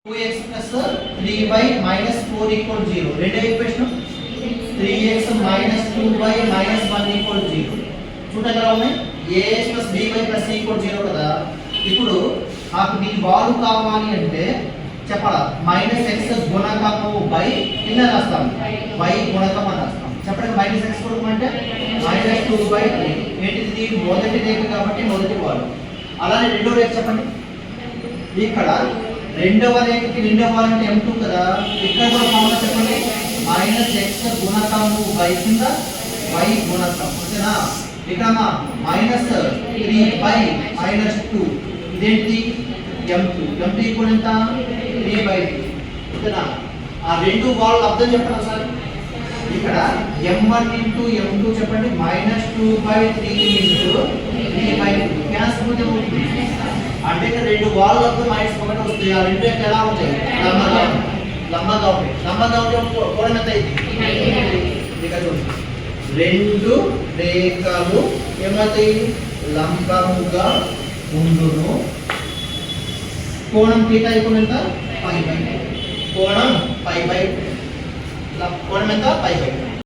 2x plus 3y minus 4 equal 0. రెండో equation 3x minus 2y minus 1 equal 0. చూడండి ఎలా ఉన్నాయి. ax plus by plus c equal 0 కదా. ఇప్పుడు నాకు దీని వాలు కావాలి అంటే చెప్పాలా మైనస్ ఎక్స్ గుణకము బై కింద రాస్తాం y గుణకం అని రాస్తాం. చెప్పండి మైనస్ ఎక్స్ గుణకం అంటే మైనస్ 2/3. ఏంటిది మొదటి రేఖ కాబట్టి మొదటి వాలు. అలానే రెండో రేఖ చెప్పండి. ఇక్కడ రెండవ రేఖకి రెండవ వాలు అంటే m2 కదా. ఇక్కడ కూడా ఫార్ములా చెప్పండి మైనస్ ఎక్స్ గుణకము బై కింద y గుణకం ఓకేనా. ఇక్కడ మైనస్ 3/-2 ఇదేంటి m2 ఈక్వల్ ఎంత 3/2 ఓకేనా. ఆ రెండు వాలు అర్థం చెప్పండి ఒకసారి. ఇక్కడ m1 ఇంటూ m2 చెప్పండి -2/3 ఇంటూ 3/2 క్యాన్సిల్ అవుతుంది. అంటే ఇక్కడ రెండు వాల్ అప్పుడు -1 వస్తాయి. ఆ రెండు ఎలా ఉంటాయి లంబంగా ఉంటాయి. లంబంగా ఉంటే కోణం ఎంత అయింది ఇక్కడ చూడండి. రెండు రేఖలు ఏమవుతాయి లంబముగా ఉండును. కోణం θ ఈక్వల్ ఎంత π/2. కోణం π/2 కోణం ఎంత π/2.